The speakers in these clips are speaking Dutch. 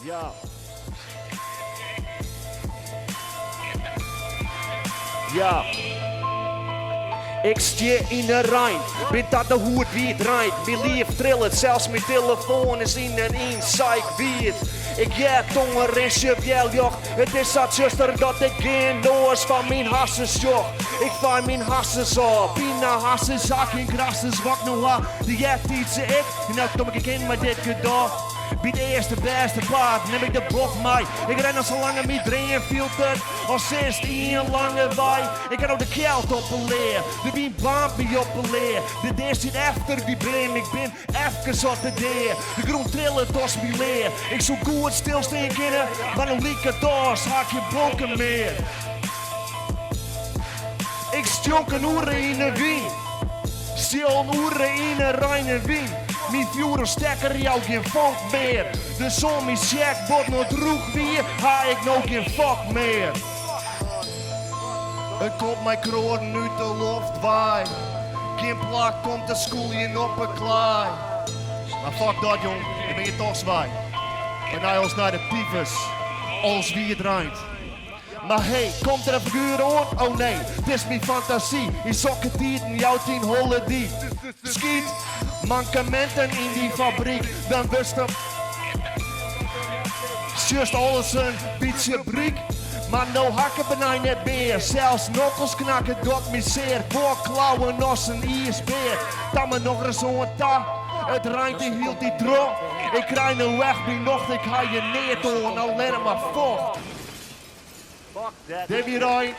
Ja. Ja. Ik stier in de Rijn, ben dat de hoe het wie draait. Mijn lief trillet, zelfs mijn telefoon is in en in, psych wie het. Ik ja tongen restje wel joch. Het is dat zuster dat ik geen doos van mijn hasses joch. Ik vaar mijn hasses op, pina hasses, zak in krasses, wak nu ha. Die hebt iets ik, en nou kom ik in met dit gedacht. Bij de eerste beste paard neem ik de bocht mee. Ik ren al zo lang aan mijn drieën filter. Als 16 lange wei. Ik kan ook de geld op een leer. De wien baant me op een leer. De deur zit achter die breem. Ik ben even op de deur. De groen trillen tos me leer. Ik zoek goed stilstaan kinderen. Maar een lieke doos haak je bonken meer. Ik sjonk een oeren in de wien. Stil een oeren in een reine wien. Mijn vuren stekker jou geen vonk meer. De zon mijn check wordt nog droeg weer. Ha ik nog geen fuck meer. Het komt mijn kroon nu de lucht waai. Geen plak komt de schoolje op een klaai. Maar fuck dat jong, dan ben je toch zwaai. En hij ons naar de tyfus, als wie het draait. Maar hey, komt er een figuur aan? Oh nee, het is mijn fantasie. In sokketieten, jouw 10 holle die. Schiet, mankementen in die fabriek. Dan wist hem. Just alles een beetje briek. Maar nou hakken benij net meer. Zelfs nokkels knakken doet me zeer. Voor klauwen als een ISB'er. Dan me nog eens zo'n ta. Het rijnt die hield die drop. Ik krijg een weg wie nog. Ik ga je neertoon. Nou let hem maar vocht. Debbie Roy.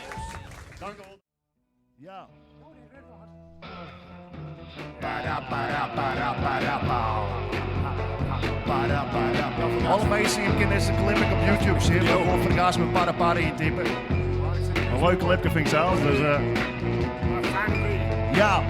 Dank u wel. Ja. Alle mensen die kennen deze clip op YouTube zien. Ja. Gewoon vergaas met para intypen. Een leuk clipje vind ik zelfs. Dus ja.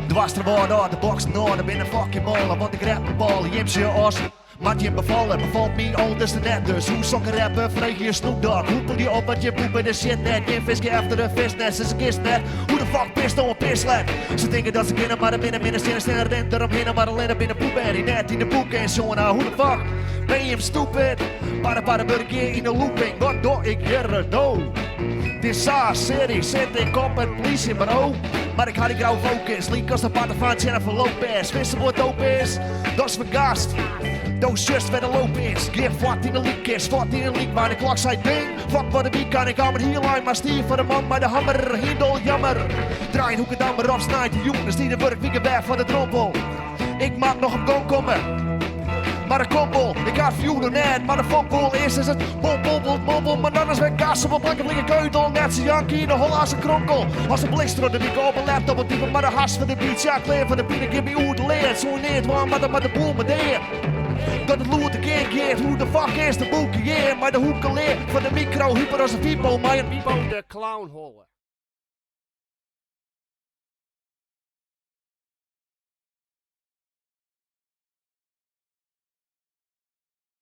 Dwars er worden, de box noorden binnen fucking ballen. Want ik rap de bal, je hebt je os. Maat je bevallen, bevalt me al dus net. Dus hoe sokken rappen, vreeg je Snoop Dogg. Hoepel die op, want je poepen de shit net. Geen visje efter de visnet, is een kist net. Hoe de fuck pist op een pislet? Ze denken dat ze kennen, maar de binnen sneller rent eromheen. Maar alleen binnen poepen, net in de boek en zo. Nou, hoe de fuck ben je hem stupid? Para burger in de looping, wat doe ik hier nou? Dit is serie, zit ik op het politiebureau. Maar ik had die grauw focus, liek als de pater van Jennifer Lopez. Wissen wat dope is, dat is vergast. Doos just waar de loop is. Geef wat in de leak is, wat in de leak. Maar de klok zei ding, fuck wat de week kan ik aan met heel lang. Maar stief voor de man bij de hammer, hindel jammer. Draai hoe ik het dan maar afsnijd. De jongens die de werk wieken weg van de trompel. Ik maak nog een gong komen. Maar de koppel, ik ga vioelen net, maar de fokbol eerst is het bobbel, maar dan is mijn kaas op een blanke blinke keutel, net zo Yankee in de hol als een kronkel. Als een blikster de wiek op een laptop, een type maar de has van de beats, ja kleer van de binnen, give me hoe het leert, zo neert, waar maar de boel me deed. Dat het loert de keer keert, hoe de fuck is de boeken, yeah, maar de hoeken leert van de micro, hyper als een pipo, maar een pipo de clown holen.